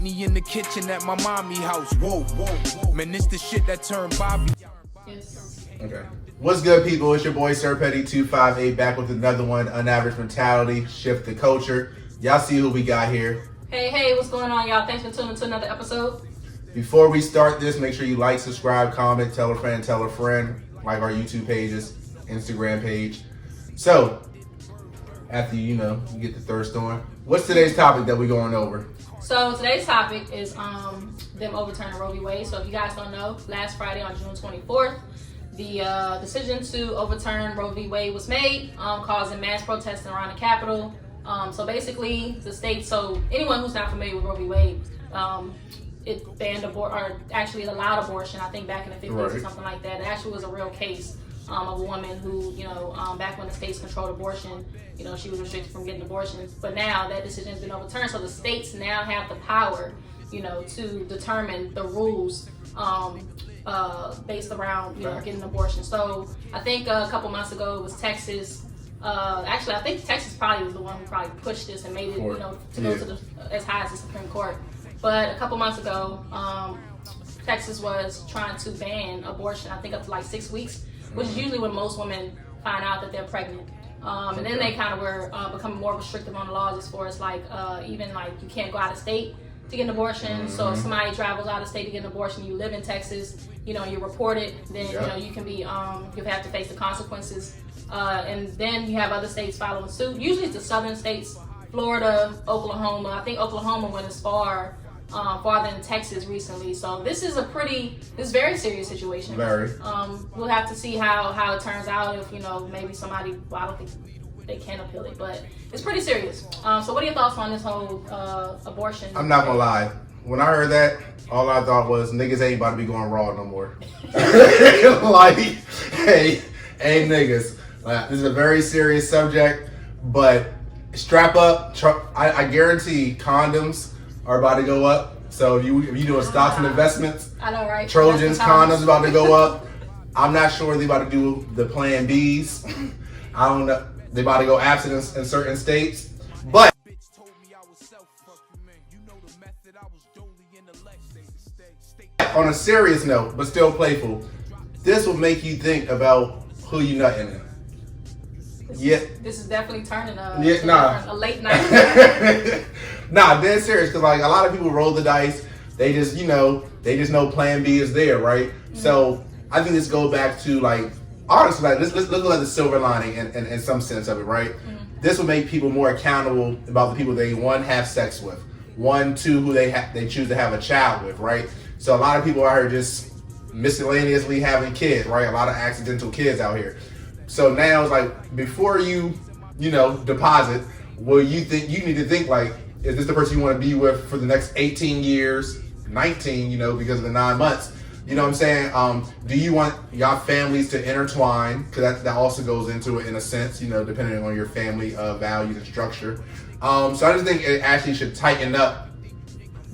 Whitney in the kitchen at my mommy house. Whoa, whoa, whoa. Man, this the shit that turned Bobby. Yes. Okay. What's good, people? It's your boy Sir Petty 258 back with another one. UnAverage Mentality, shift the culture. Y'all see who we got here. Hey, what's going on, y'all? Thanks for tuning to another episode. Before we start this, make sure you like, subscribe, comment, tell a friend, like our YouTube pages, Instagram page. So, after you get the thirst on, what's today's topic that we're going over? So today's topic is them overturning Roe v. Wade. So if you guys don't know, last Friday on June 24th, the decision to overturn Roe v. Wade was made, causing mass protesting around the Capitol. So basically, the state, so anyone who's not familiar with Roe v. Wade, it banned or actually it allowed abortion, I think back in the 50s or something like that. It actually was a real case of a woman who, back when the states controlled abortion, she was restricted from getting abortions. But now that decision has been overturned, so the states now have the power, to determine the rules based around, getting an abortion. So I think a couple months ago it was Texas. Actually, I think Texas probably was the one who probably pushed this and made it, to go to as high as the Supreme Court. But a couple months ago, Texas was trying to ban abortion, I think up to like 6 weeks, which is usually when most women find out that they're pregnant. And then they kind of were becoming more restrictive on the laws as far as even you can't go out of state to get an abortion. So if somebody travels out of state to get an abortion, you live in Texas, you report it, then you can be you have to face the consequences. And then you have other states following suit. Usually it's the southern states, Florida, Oklahoma. I think Oklahoma went as farther than Texas recently. So this is very serious situation. Very. We'll have to see how it turns out. If maybe somebody, I don't think they can appeal it, but it's pretty serious. So what are your thoughts on this whole abortion? I'm not gonna lie. When I heard that, all I thought was niggas ain't about to be going raw no more. Hey niggas. This is a very serious subject, but strap up. I guarantee condoms are about to go up. So if you doing stocks and investments, I know, right? Trojans, condoms about to go up. I'm not sure they about to do the Plan Bs. I don't know. They about to go absent in certain states, but on a serious note, but still playful, this will make you think about who you nutting in. This is definitely turning a late night. Nah, dead serious, because a lot of people roll the dice. They just know Plan B is there, right? Mm-hmm. So I think this goes back to honestly, let's look at the silver lining in some sense of it, right? Mm-hmm. This will make people more accountable about the people they have sex with, two who they choose to have a child with, right? So a lot of people out here just miscellaneously having kids, right? A lot of accidental kids out here. So now it's before you deposit, well, you need to think is this the person you want to be with for the next 18 years, 19, because of the 9 months? You know what I'm saying? Do you want y'all families to intertwine? Because that also goes into it in a sense, depending on your family values and structure. So I just think it actually should tighten up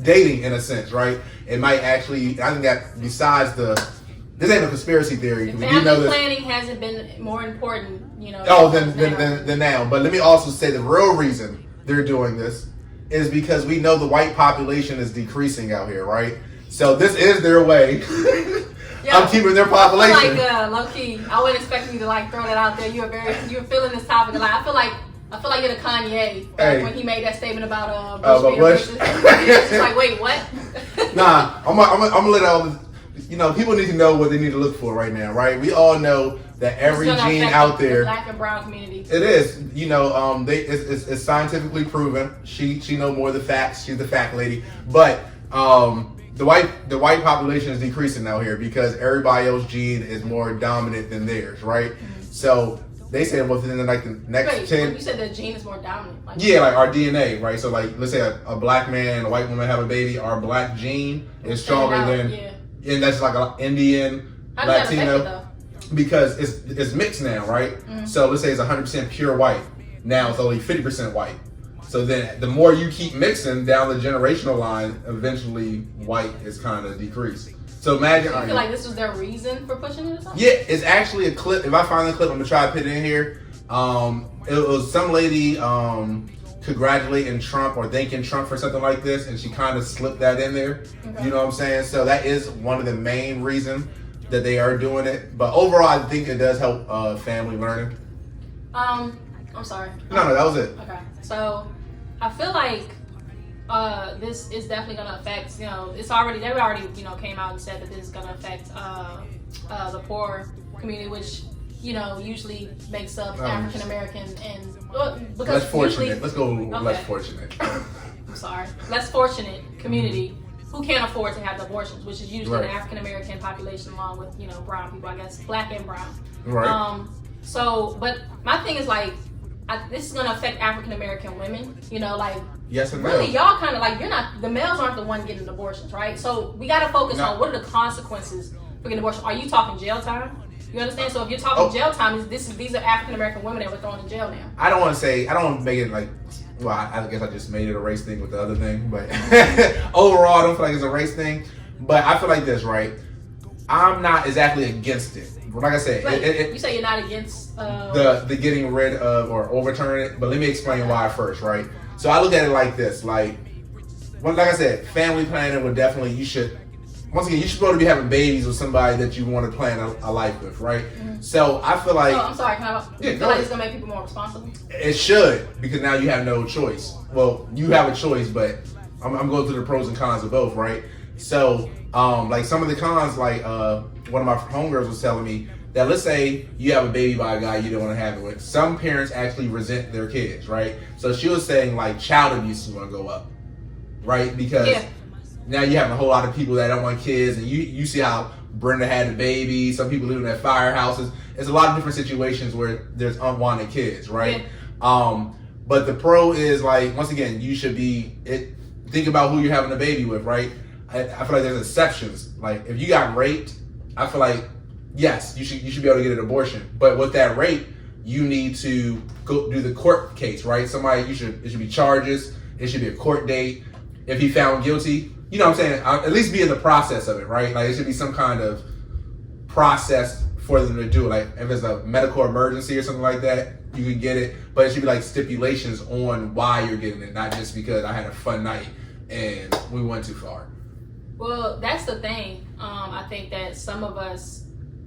dating in a sense, right? It might actually, I think that besides this ain't a conspiracy theory. Family planning hasn't been more important, than now. But let me also say the real reason they're doing this is because we know the white population is decreasing out here, right? So this is their way of keeping their population. Low key, I wasn't expecting you to throw that out there. You're feeling this topic a lot. I feel like you're the Kanye when he made that statement about Bush. It's just wait, what? Nah, I'm gonna let all the people need to know what they need to look for right now, right? We all know that every gene out there, the black and brown community. It is, it's scientifically proven. She know more of the facts. She's the fact lady, but the white population is decreasing out here because everybody else's gene is more dominant than theirs, right? Mm-hmm. So they said within the next 10. You said the gene is more dominant. Our DNA, right? So let's say a black man and a white woman have a baby. Our black gene is stronger than, and that's an Indian, Latino, because it's mixed now, right? Mm-hmm. So let's say it's 100% pure white. Now it's only 50% white. So then the more you keep mixing down the generational line, eventually white is kind of decreased. So imagine. Do you feel like this was their reason for pushing it or something? Yeah, it's actually a clip. If I find the clip, I'm gonna try to put it in here. It was some lady. congratulating Trump or thanking Trump for something like this, and she kind of slipped that in there. Okay. You know what I'm saying? So that is one of the main reasons that they are doing it. But overall, I think it does help family learning. I'm sorry. No, that was it. Okay. So I feel like this is definitely going to affect, they already, came out and said that this is going to affect the poor community, which, usually makes up African American and because less fortunate. usually, Let's go okay. less fortunate. I'm sorry. Less fortunate community who can't afford to have the abortions, which is usually the African American population along with, brown people, I guess, black and brown. Right. So, but my thing is like, this is going to affect African American women, Yes and really, no. y'all kind of like, the males aren't the one getting abortions, right? So we got to focus on what are the consequences for getting abortion. Are you talking jail time? You understand? So if you're talking jail time, these are African American women that were thrown in jail now. I don't want to make it like, well, I guess I just made it a race thing with the other thing, but overall, I don't feel like it's a race thing. But I feel like this, right? I'm not exactly against it. Like I said, you say you're not against the getting rid of or overturning it, but let me explain why first, right? So I look at it like this, like I said, family planning would definitely, you should supposed to be having babies with somebody that you want to plan a life with, right? Mm-hmm. So I feel like... I'm sorry, can I... feel like it's going to make people more responsible? It should, because now you have no choice. Well, you have a choice, but I'm going through the pros and cons of both, right? So, like some of the cons, like one of my homegirls was telling me that let's say you have a baby by a guy you don't want to have it with. Some parents actually resent their kids, right? So she was saying like child abuse is going to go up, right? Because... Now you have a whole lot of people that don't want kids, and you see how Brenda had a baby. Some people living at firehouses. There's a lot of different situations where there's unwanted kids, right? Yeah. But the pro is like, once again, you should think about who you're having a baby with, right? I feel like there's exceptions. Like if you got raped, I feel like yes, you should be able to get an abortion. But with that rape, you need to go do the court case, right? It should be charges. It should be a court date. If he found guilty. You know what I'm saying? At least be in the process of it, right? Like, it should be some kind of process for them to do it. Like, if it's a medical emergency or something like that, you can get it. But it should be, like, stipulations on why you're getting it, not just because I had a fun night and we went too far. Well, that's the thing. I think that some of us,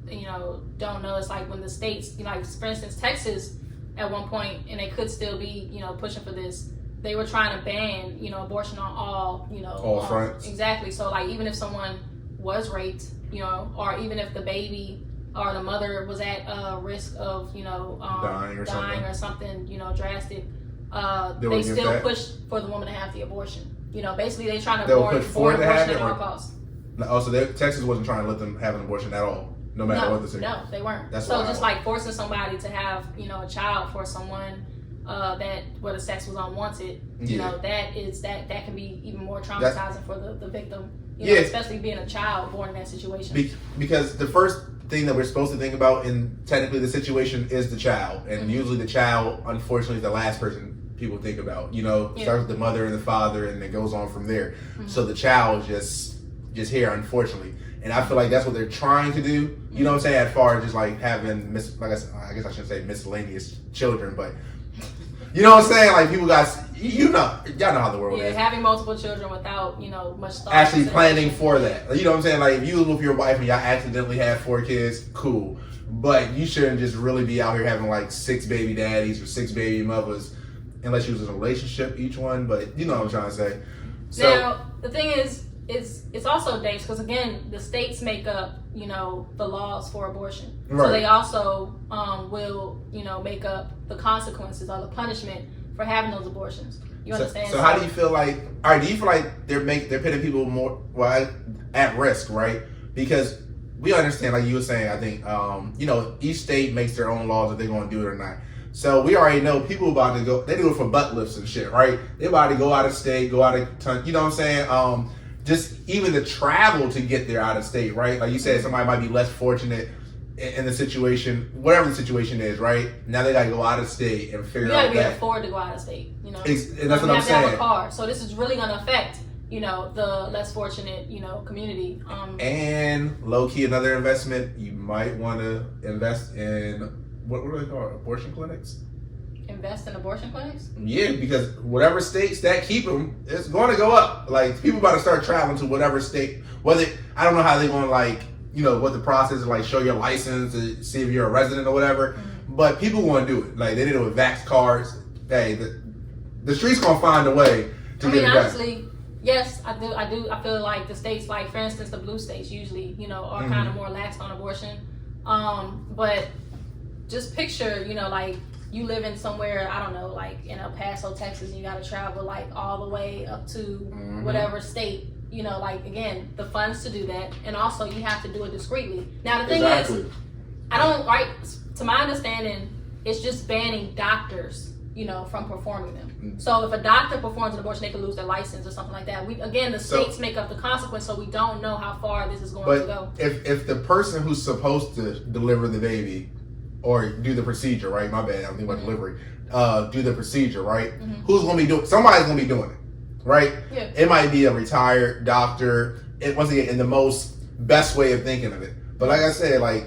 don't know. It's like when the states, like, for instance, Texas at one point, and they could still be, pushing for this, they were trying to ban, abortion on all fronts. Exactly. So, like, even if someone was raped, or even if the baby or the mother was at risk of, dying or something, drastic, they still push for the woman to have the abortion. Basically, they're trying to avoid abortion at all costs. Oh, so Texas wasn't trying to let them have an abortion at all, no matter what the situation. No, they weren't. That's so wild. Just like forcing somebody to have, a child for someone where the sex was unwanted, that can be even more traumatizing for the victim, especially being a child born in that situation. Because the first thing that we're supposed to think about in technically the situation is the child, and usually the child, unfortunately, is the last person people think about. Starts with the mother and the father, and it goes on from there. Mm-hmm. So the child just here, unfortunately. And I feel like that's what they're trying to do. You know what I'm saying? As far as just like having, I guess I shouldn't say miscellaneous children, but you know what I'm saying? Like people got, y'all know how the world is. Having multiple children without, much thought. Actually planning for that. You know what I'm saying? Like if you was with your wife and y'all accidentally had 4 kids, cool. But you shouldn't just really be out here having like 6 baby daddies or 6 baby mothers, unless you was in a relationship, each one. But you know what I'm trying to say. So, now, the thing is it's also dangerous because again, the states make up, the laws for abortion. Right. So they also will, make up the consequences or the punishment for having those abortions. You understand? So how do you feel like? All right, do you feel like they're putting people more at risk, right? Because we understand, like you were saying, I think each state makes their own laws if they're going to do it or not. So we already know people about to go. They do it for butt lifts and shit, right? They about to go out of state, go out of town. You know what I'm saying? Just even the travel to get there out of state, right? Like you said, somebody might be less fortunate in the situation, whatever the situation is, right? Now they gotta go out of state and figure out that. You gotta be afford to go out of state, and that's what I'm saying. You have to have a car, so this is really gonna affect, the less fortunate, community. And low key, another investment you might want to invest in. What do they call it? Abortion clinics? invest in abortion clinics? Yeah, because whatever states that keep them, it's going to go up. Like, people about to start traveling to whatever state. Whether, I don't know how they're going to, like, you know, what the process is, like, show your license to see if you're a resident or whatever. Mm-hmm. But people want to do it. Like, they did it with vax cards. Hey, the streets going to find a way to get it back. Honestly, yes, I do. I feel like the states, like, for instance, the blue states usually, you know, are kind of more lax on abortion. But just picture, you know, like, you live in somewhere, I don't know, like in El Paso, Texas, and you got to travel like all the way up to whatever state, you know, like, again, the funds to do that. And also you have to do it discreetly. Now, the thing is, I don't, right, to my understanding, it's just banning doctors, you know, from performing them. So if a doctor performs an abortion, they could lose their license or something like that. Again, the states make up the consequence, so we don't know how far this is going to go. If the person who's supposed to deliver the baby or do the procedure, right? My bad, I'm thinking about delivery. Do the procedure, right? Who's going to be doing? Somebody's going to be doing it, right? Yeah. It might be a retired doctor. Once again, in the most best way of thinking of it. But like I said, like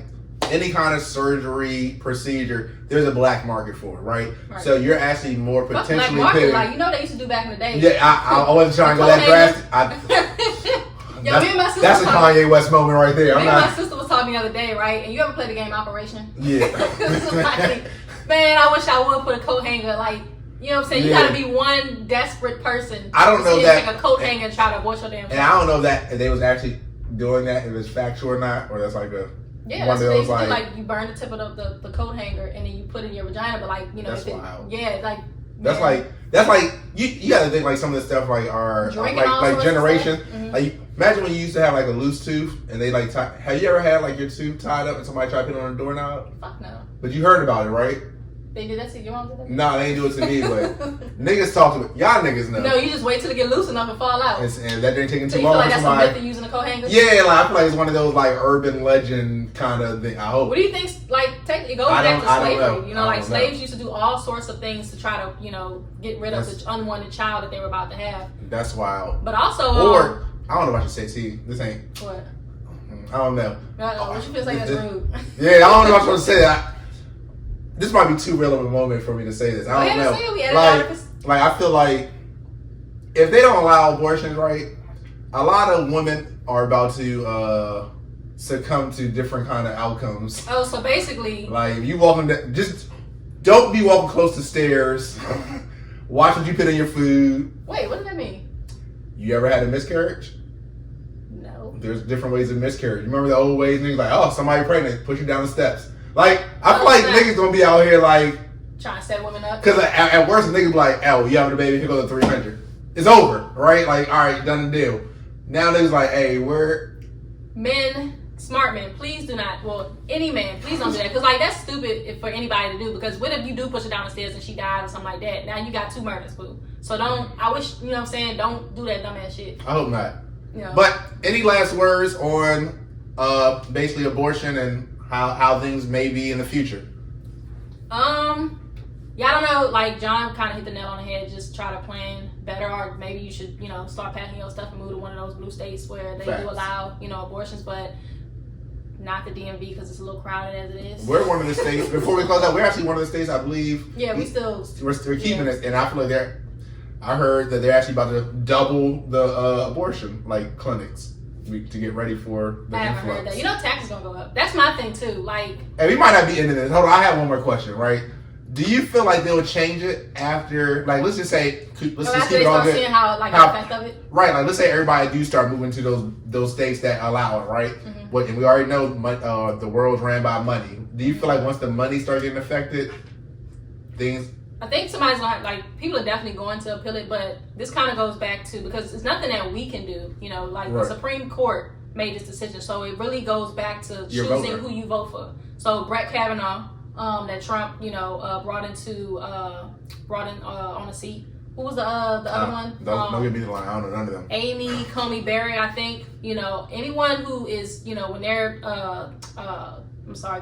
any kind of surgery procedure, there's a black market for it, right? So you're actually more potentially black market, like, you know, they used to do back in the day. Yeah, I wasn't trying to go that drastic. That's a Kanye West moment right there. My sister was talking the other day, right? And you ever played the game Operation? Yeah. Like, man, I wish I would put a coat hanger. Like, you know what I'm saying? You gotta be one desperate person. I don't know that. Take a coat hanger and try to abort your damn child. And I don't know that if they was actually doing that, if it's factual or not, or that's like a that's what they used to do. Like, you burn the tip of the coat hanger and then you put it in your vagina. But like, you know, that's wild. Like. That's like you gotta think like some of the stuff like our like generation. Like, imagine when you used to have like a loose tooth and they like have you ever had like your tooth tied up and somebody tried to put it on a doorknob? Fuck no. But you heard about it, right? They did that to your mom? Did that? No, they ain't do it to me, but niggas talk to me. Y'all niggas know. No, you just wait till it get loose enough and fall out. And that ain't taking so too long. You feel like that's a myth of using a coat hanger? Yeah, like I feel like it's one of those like urban legend kind of thing. I hope. What do you think? Like, it goes back to slavery. You know, like slaves used to do all sorts of things to try to, you know, get rid of the unwanted child that they were about to have. That's wild. But also, or I don't know about you say. See, this ain't. What? I don't know. What you feel like that's rude? Yeah, I don't know what I'm supposed to say that. This might be too relevant a moment for me to say this. I don't know. Like I feel like if they don't allow abortions, right, a lot of women are about to succumb to different kind of outcomes. Oh, so basically, like if you walking, just don't be walking close to stairs. Watch what you put in your food. Wait, what does that mean? You ever had a miscarriage? No. There's different ways of miscarriage. You remember the old ways? Niggas like, oh, somebody pregnant, push you down the steps. Like, I feel like niggas gonna be out here like trying to set women up. Cause at worst, niggas be like, "Oh, you having a baby? Here goes the 300. It's over, right? Like, all right, done the deal." Now niggas like, "Hey, we're smart men, please do not. Well, any man, please don't do that. Cause like that's stupid for anybody to do. Because what if you do push her down the stairs and she died or something like that? Now you got 2 murders, boo. So don't. I wish, you know what I'm saying. Don't do that dumbass shit. I hope not. You know. But any last words on basically abortion and how things may be in the future? Yeah, I don't know. Like John kind of hit the nail on the head. Just try to plan better, or maybe you should, you know, start packing your stuff and move to one of those blue states where they do allow, you know, abortions, but not the DMV because it's a little crowded as it is. We're one of the states. Before we close out, we're actually one of the states, I believe. Yeah, we're keeping it, and I feel like I heard that they're actually about to double the abortion like clinics to get ready for the influx. I haven't heard that. You know, taxes gonna go up. That's my thing too. Like, and we might not be into this. Hold on, I have one more question. Right? Do you feel like they'll change it after? Like, let's just say, let's keep it all good. Seeing how the effect of it. Right. Like, let's say everybody do start moving to those states that allow it. Right. Mm-hmm. And we already know the world's ran by money. Do you feel like once the money starts getting affected, things? I think somebody's gonna people are definitely going to appeal it, but this kind of goes back to because it's nothing that we can do. You know, like the Supreme Court made this decision, so it really goes back to choosing who you vote for. So Brett Kavanaugh, that Trump, you know, brought in on the seat. Who was the other one? Don't give me the line. I don't know none of them. Amy Coney Barrett, I think. You know, anyone who is, you know, when they're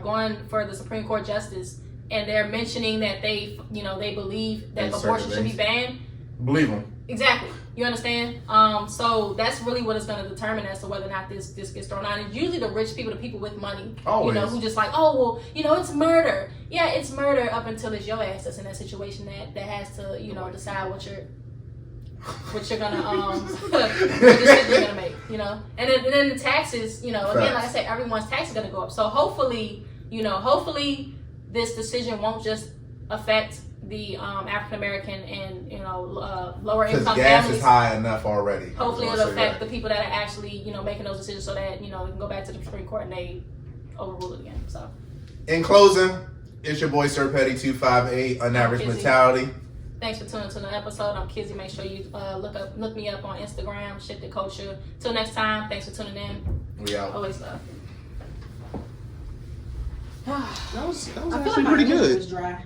going for the Supreme Court justice. And they're mentioning that they believe that abortion should be banned. Believe them. Exactly. You understand? So that's really what it's going to determine as to whether or not this gets thrown out. And usually the rich people, the people with money, Always. you know, who just like, oh, well, you know, it's murder. Yeah, it's murder up until it's your ass that's in that situation that has to, you know, decide what you're gonna what decision you're gonna make, you know. And then the taxes, you know, again, like I said, everyone's tax is gonna go up. So hopefully this decision won't just affect the African American and, you know, lower income families. Because gas is high enough already. Hopefully it'll affect the people that are actually, you know, making those decisions so that, you know, we can go back to the Supreme Court and they overrule it again. So in closing, it's your boy Sir Petty 258, UnAverage Mentality. Thanks for tuning to the episode. I'm Kizzy. Make sure you look me up on Instagram, Shit the Culture. Till next time, thanks for tuning in. We out. Always love. That was I feel actually like pretty my good. was dry.